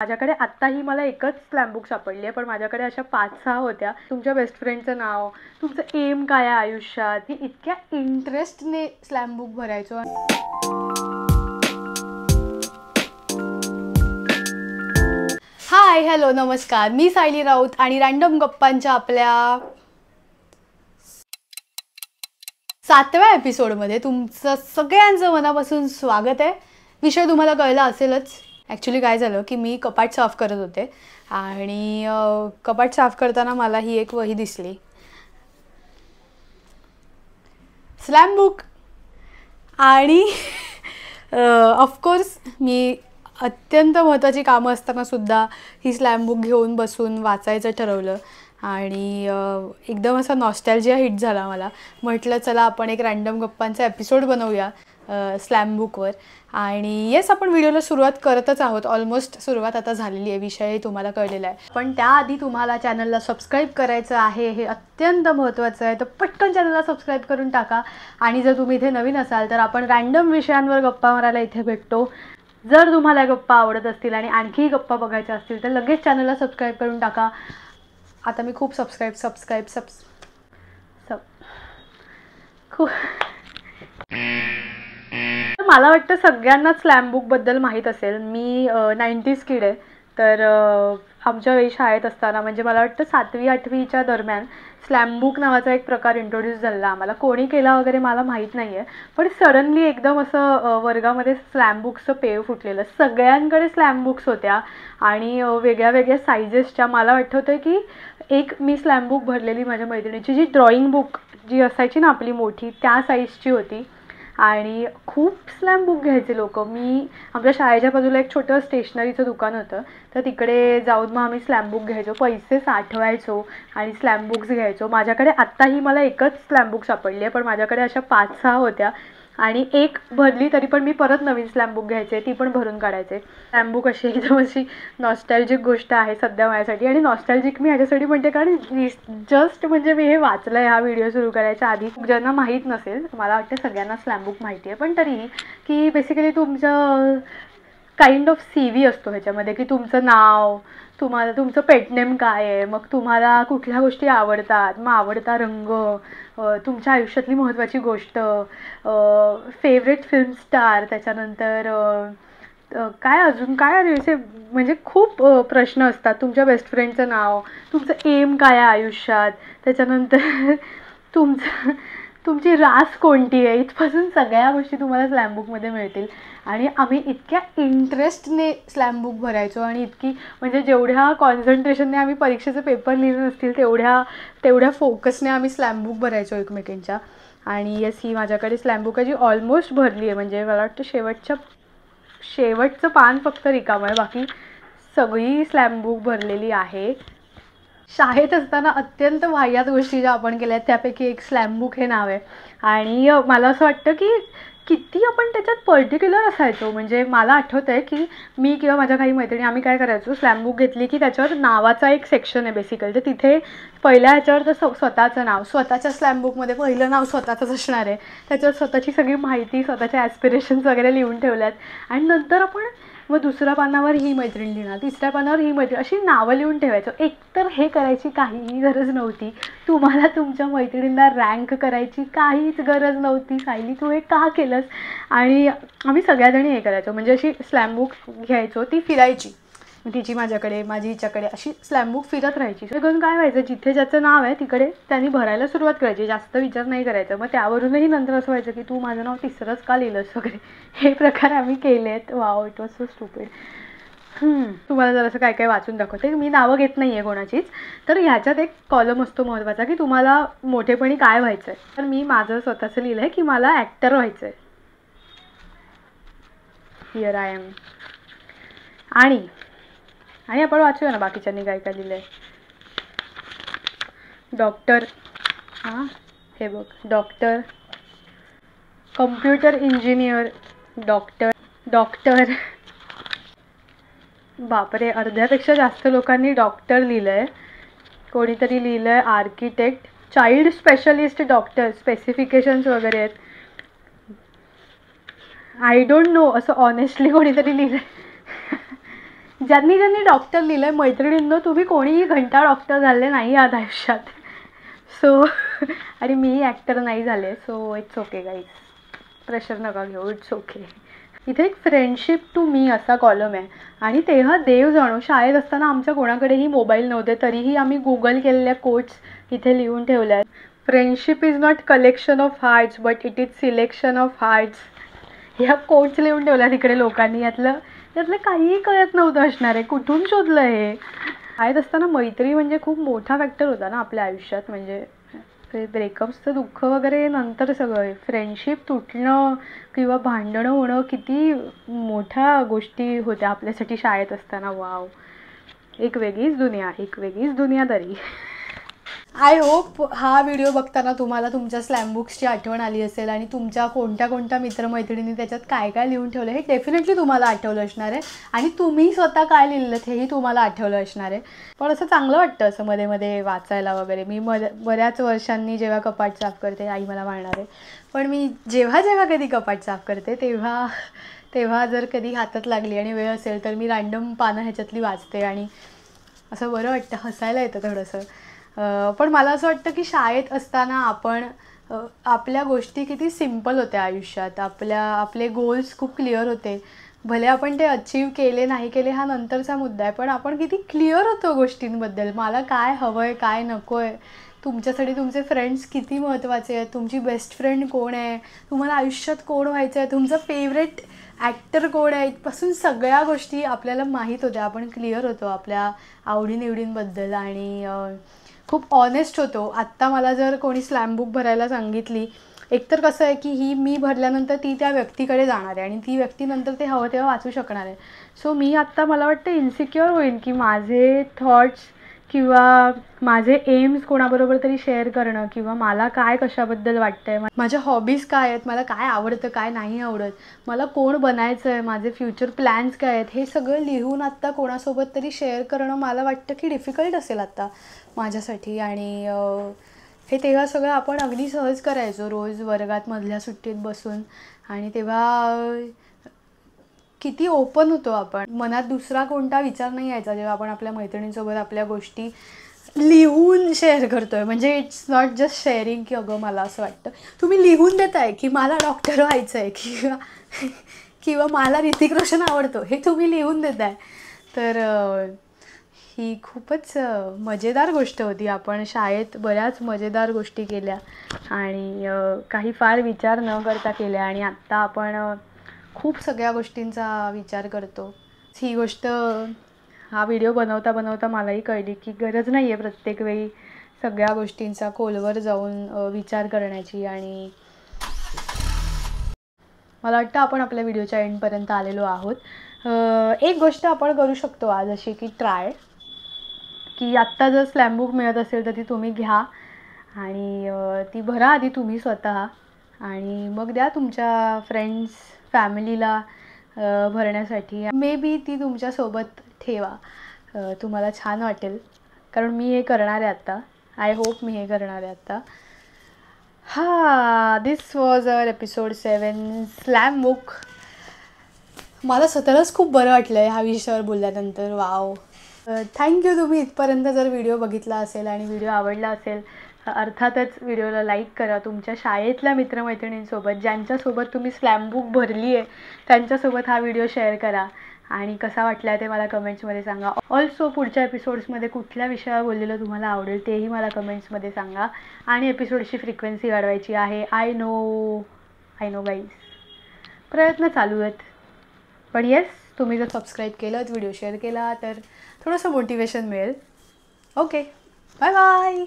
माझ्याकडे आत्ताही मला एकच स्लॅम बुक सापडली आहे, पण माझ्याकडे अशा 5-6 होत्या. तुमच्या बेस्ट फ्रेंडचं नाव, तुमचं एम काय आहे आयुष्यात, हे इतक्या इंटरेस्टने स्लॅम बुक भरायचो. हाय, हॅलो, नमस्कार. मी सायली राऊत आणि रँडम गप्पांच्या आपल्या 7व्या एपिसोडमध्ये तुमचं सगळ्यांचं मनापासून स्वागत आहे. विषय तुम्हाला कळला असेलच. ॲक्च्युली काय झालं की मी कपाट साफ करत होते आणि कपाट साफ करताना मला ही एक वही दिसली, स्लॅम बुक. आणि ऑफकोर्स मी अत्यंत महत्त्वाची कामं असतानासुद्धा ही स्लॅम बुक घेऊन बसून वाचायचं ठरवलं आणि एकदम असा नॉस्टॅल्जिया हिट झाला मला. म्हटलं चला आपण एक रँडम गप्पांचा एपिसोड बनवूया स्लॅम बुकवर. आणि येस, आपण व्हिडिओला सुरुवात करतच आहोत. ऑलमोस्ट सुरुवात आता झालेली आहे. विषयही तुम्हाला कळलेला आहे, पण त्याआधी तुम्हाला चॅनलला सबस्क्राईब करायचं आहे, हे अत्यंत महत्त्वाचं आहे. तर पटकन चॅनलला सबस्क्राईब करून टाका. आणि जर तुम्ही इथे नवीन असाल तर आपण रँडम विषयांवर गप्पा मारायला इथे भेटतो. जर तुम्हाला गप्पा आवडत असतील आणि आणखी गप्पा बघायच्या असतील तर लगेच चॅनलला सबस्क्राईब करून टाका. आता मी खूप खूप मला वाटतं सगळ्यांना स्लॅम बुकबद्दल माहीत असेल. मी 90s किड आहे. तर आमच्या वेळी शाळेत असताना, म्हणजे मला वाटतं 7वी-8वीच्या दरम्यान स्लॅम बुक नावाचा एक प्रकार इंट्रोड्यूस झाला आम्हाला. कोणी केला वगैरे मला माहीत नाही आहे, पण सडनली एकदम असं वर्गामध्ये स्लॅम बुक्सचं पेव फुटलेलं. सगळ्यांकडे स्लॅम बुक्स होत्या आणि वेगळ्या वेगळ्या सायझेसच्या. मला आठवतं की एक मी स्लॅम बुक भरलेली माझ्या मैत्रिणीची, जी ड्रॉइंग बुक जी असायची ना आपली मोठी, त्या साईजची होती. आणि खूप स्लॅम बुक घ्यायचे लोक. आमच्या शाळेच्या बाजूला एक छोटं स्टेशनरीचं दुकान होतं, तर तिकडे जाऊन मग आम्ही स्लॅम बुक घ्यायचो, पैसे साठवायचो आणि स्लॅम बुक्स घ्यायचो. माझ्याकडे आत्ताही मला एकच स्लॅम बुक सापडली आहे, पण माझ्याकडे अशा 5-6 होत्या आणि एक भरली तरी पण मी परत नवीन स्लॅम बुक घ्यायचे, ती पण भरून काढायचे. स्लॅम बुक अशी एकदम अशी नॉस्टॅल्जिक गोष्ट आहे सध्या माझ्यासाठी. आणि नॉस्टॅल्जिक मी ह्याच्यासाठी म्हणते कारण जस्ट म्हणजे मी हे वाचलं आहे हा व्हिडिओ सुरू करायच्या आधी. ज्यांना माहीत नसेल, मला वाटतं सगळ्यांना स्लॅम बुक माहिती आहे, पण तरीही की बेसिकली तुमचं काइंड ऑफ CV असतो ह्याच्यामध्ये, की तुमचं नाव, तुम्हाला तुमचं पेट नेम काय आहे, मग तुम्हाला कुठल्या गोष्टी आवडतात, मग आवडता रंग, तुमच्या आयुष्यातली महत्त्वाची गोष्ट, फेवरेट फिल्म स्टार, त्याच्यानंतर काय अजून काय असे म्हणजे खूप प्रश्न असतात. तुमच्या बेस्ट फ्रेंडचं नाव, तुमचं एम काय आहे आयुष्यात, त्याच्यानंतर तुमची रास कोणती आहे, इथपासून सगळ्या गोष्टी तुम्हाला स्लॅम बुकमध्ये मिळतील. आणि आम्ही इतक्या इंटरेस्टने स्लॅम बुक भरायचो आणि इतकी म्हणजे जेवढ्या कॉन्सन्ट्रेशनने आम्ही परीक्षेचे पेपर लिहिले नसतील तेवढ्या फोकसने आम्ही स्लॅम बुक भरायचो एकमेकींच्या. आणि येस, ही माझ्याकडे स्लॅम बुक आहे जी ऑलमोस्ट भरली आहे. म्हणजे मला वाटतं शेवटचं पान फक्त रिकामं आहे, बाकी सगळी स्लॅम बुक भरलेली आहे. शाळेत असताना अत्यंत वाह्यात गोष्टी ज्या आपण केल्या त्यापैकी एक स्लॅम बुक हे नाव आहे. आणि मला असं वाटतं की किती आपण त्याच्यात पर्टिक्युलर असायचो. म्हणजे मला आठवतं आहे की मी किंवा माझ्या काही मैत्रिणी आम्ही काय करायचो, स्लॅम बुक घेतली की त्याच्यावर नावाचा एक सेक्शन आहे बेसिकली. तर तिथे पहिल्या ह्याच्यावर तर स्वतःचं नाव, स्वतःच्या स्लॅम बुकमध्ये पहिलं नाव स्वतःचंच असणार आहे. त्याच्यावर स्वतःची सगळी माहिती, स्वतःच्या ॲस्पिरेशन्स वगैरे लिहून ठेवल्यात. आणि नंतर आपण मग दुसऱ्या पानावर ही मैत्रीण लिहिणार, तिसऱ्या पानावर ही मैत्रीण, अशी नावं लिहून ठेवायचो. एकतर हे करायची काहीही गरज नव्हती. तुम्हाला तुमच्या मैत्रिणींना रँक करायची काहीच गरज नव्हती. सायली, तू हे का केलंस? आणि आम्ही सगळ्याजणी हे करायचो. म्हणजे अशी स्लॅम बुक घ्यायचो, ती फिरायची, तिची माझ्याकडे, माझी हिच्याकडे, अशी स्लॅम बुक फिरत राहायची. सगळं काय व्हायचं, जिथे ज्याचं नाव आहे तिकडे त्यांनी भरायला सुरुवात करायची, जास्त विचार नाही करायचं. मग त्यावरूनही नंतर असं व्हायचं की तू माझं नाव तिसरंच का लिहिलंस वगैरे. हे प्रकार आम्ही केलेत. Wow, it was so stupid. तुम्हाला जर असं काय काय वाचून दाखवते. मी नावं घेत नाही आहे कोणाचीच. तर ह्याच्यात एक कॉलम असतो महत्त्वाचा की तुम्हाला मोठेपणी काय व्हायचं आहे. तर मी माझं स्वतःचं लिहिलं आहे की मला ॲक्टर व्हायचं आहे. Here I am. आणि आपण वाचूया ना बाकीच्यांनी काय काय लिहिलं आहे. डॉक्टर, हे बघ, डॉक्टर, कम्प्युटर इंजिनियर, डॉक्टर. बापरे, अर्ध्यापेक्षा जास्त लोकांनी डॉक्टर लिहिलं आहे. कोणीतरी लिहिलं आहे architect, child specialist doctor, specifications वगैरे आहेत. आय डोंट नो, असं ऑनेस्टली कोणीतरी लिहिलं आहे. ज्यांनी ज्यांनी डॉक्टर लिहिलं आहे मैत्रिणींनो, तुम्ही कोणीही घंटा डॉक्टर झाले नाही आहात आयुष्यात. सो आणि मीही ॲक्टर नाही झाले. So it's okay guys, pressure नका घेऊ, इट्स ओके. इथे एक फ्रेंडशिप टू मी असा कॉलम आहे. आणि तेव्हा देव जाणो, शाळेत असताना आमच्या कोणाकडेही मोबाईल नव्हते, तरीही आम्ही गुगल केलेल्या कोट्स इथे लिहून ठेवल्या आहेत. Friendship is not collection of hearts but it is selection of hearts. ह्या कोट्स लिहून ठेवल्या तिकडे लोकांनी. यातलं काहीही कळत नव्हतं असणार आहे. कुठून शोधलं हे? शाळेत असताना मैत्री म्हणजे खूप मोठा फॅक्टर होता ना आपल्या आयुष्यात. म्हणजे ब्रेकअप्सचं दुःख वगैरे नंतर सगळं, फ्रेंडशिप तुटणं किंवा भांडणं होणं किती मोठ्या गोष्टी होत्या आपल्यासाठी शाळेत असताना. वाव, एक वेगळीच दुनियादारी. आय होप हा व्हिडिओ बघताना तुम्हाला तुमच्या स्लॅम बुक्सची आठवण आली असेल आणि तुमच्या कोणत्या मित्रमैत्रिणी त्याच्यात काय काय लिहून ठेवलं हे डेफिनेटली तुम्हाला आठवलं असणार आहे. आणि तुम्ही स्वतः काय लिहिलं हेही तुम्हाला आठवलं असणार आहे. पण असं चांगलं वाटतं असं मध्ये मध्ये वाचायला वगैरे. मी बऱ्याच वर्षांनी जेव्हा कपाट साफ करते, आई मला मारणार आहे, पण मी जेव्हा कधी कपाट साफ करते तेव्हा जर कधी हातात लागली आणि वेळ असेल तर मी रँडम पानं ह्याच्यातली वाचते आणि असं बरं वाटतं, हसायला येतं थोडंसं. पण मला असं वाटतं की शाळेत असताना आपण आपल्या गोष्टी किती सिम्पल होत्या आयुष्यात. आपले गोल्स खूप क्लिअर होते. भले आपण ते अचीव केले नाही केले हा नंतरचा मुद्दा आहे, पण आपण किती क्लिअर होतो गोष्टींबद्दल. मला काय हवं आहे, काय नको आहे, तुमच्यासाठी तुमचे फ्रेंड्स किती महत्त्वाचे आहेत, तुमची बेस्ट फ्रेंड कोण आहे, तुम्हाला आयुष्यात कोण व्हायचं आहे, तुमचं फेवरेट ॲक्टर कोण आहे, इथपासून सगळ्या गोष्टी आपल्याला माहीत होत्या. आपण क्लिअर होतो आपल्या आवडीनिवडींबद्दल आणि खूप ऑनेस्ट होतो. आत्ता मला जर कोणी स्लॅम बुक भरायला सांगितली, एकतर कसं आहे की ही मी भरल्यानंतर ती त्या व्यक्तीकडे जाणार आहे आणि ती व्यक्ती नंतर ते हवं तेव्हा वाचू शकणार आहे. सो मी आत्ता मला वाटतं इन्सिक्युअर होईन की माझे थॉट्स किंवा माझे एम्स कोणाबरोबर तरी शेअर करणं किंवा मला काय कशाबद्दल वाटतं आहे, माझ्या हॉबीज काय आहेत, मला काय आवडतं काय नाही आवडत, मला कोण बनायचं आहे, माझे फ्युचर प्लॅन्स काय आहेत, हे सगळं लिहून आत्ता कोणासोबत तरी शेअर करणं मला वाटतं की डिफिकल्ट असेल आत्ता माझ्यासाठी. आणि हे तेव्हा सगळं आपण अगदी सहज करायचो रोज वर्गात मधल्या सुट्टीत बसून. आणि तेव्हा किती ओपन होतो आपण, मनात दुसरा कोणता विचार नाही यायचा जेव्हा आपण आपल्या मैत्रिणींसोबत आपल्या गोष्टी लिहून शेअर करतो आहे. म्हणजे इट्स नॉट जस्ट शेअरिंग की अगं मला असं वाटतं, तुम्ही लिहून देताय की मला डॉक्टर व्हायचं आहे किंवा मला ऋतिक रोशन आवडतो, हे तुम्ही लिहून देताय. तर ही खूपच मजेदार गोष्ट होती. आपण शाळेत बऱ्याच मजेदार गोष्टी केल्या आणि काही फार विचार न करता केल्या. आणि आत्ता आपण खूप सगळ्या गोष्टींचा विचार करतो. ही गोष्ट हा व्हिडिओ बनवता मलाही कळली की गरज नाही आहे प्रत्येक वेळी सगळ्या गोष्टींचा खोलवर जाऊन विचार करण्याची. आणि मला वाटतं आपण आपल्या व्हिडिओच्या एंडपर्यंत आलेलो आहोत. एक गोष्ट आपण करू शकतो आज अशी की ट्राय, की आत्ता जर स्लॅम बुक मिळत असेल तर ती तुम्ही घ्या आणि ती भरा आधी तुम्ही स्वतः आणि मग द्या तुमच्या फ्रेंड्स फॅमिलीला भरण्यासाठी. मे बी ती तुमच्यासोबत ठेवा, तुम्हाला छान वाटेल. कारण मी हे करणार आहे आत्ता. आय होप मी हे करणार आहे आत्ता. This was our episode 7 slam book. मला स्वतःलाच खूप बरं वाटलं आहे ह्या विषयावर बोलल्यानंतर. Wow, thank you. तुम्ही इथपर्यंत जर व्हिडिओ बघितला असेल आणि व्हिडिओ आवडला असेल अर्थातच व्हिडिओला लाईक करा. तुमच्या शाळेतल्या मित्रमैत्रिणींसोबत ज्यांच्यासोबत तुम्ही स्लॅम बुक भरली आहे त्यांच्यासोबत हा व्हिडिओ शेअर करा आणि कसा वाटला ते मला कमेंट्समध्ये सांगा. ऑल्सो पुढच्या एपिसोड्समध्ये कुठल्या विषयावर बोललेलं तुम्हाला आवडेल तेही मला कमेंट्समध्ये सांगा. आणि एपिसोडची फ्रिक्वेन्सी वाढवायची आहे. आय नो गाईज, प्रयत्न चालू आहेत. पण येस, तुम्ही जर सबस्क्राईब केलं, व्हिडिओ शेअर केला तर थोडंसं मोटिवेशन मिळेल. Okay, bye bye.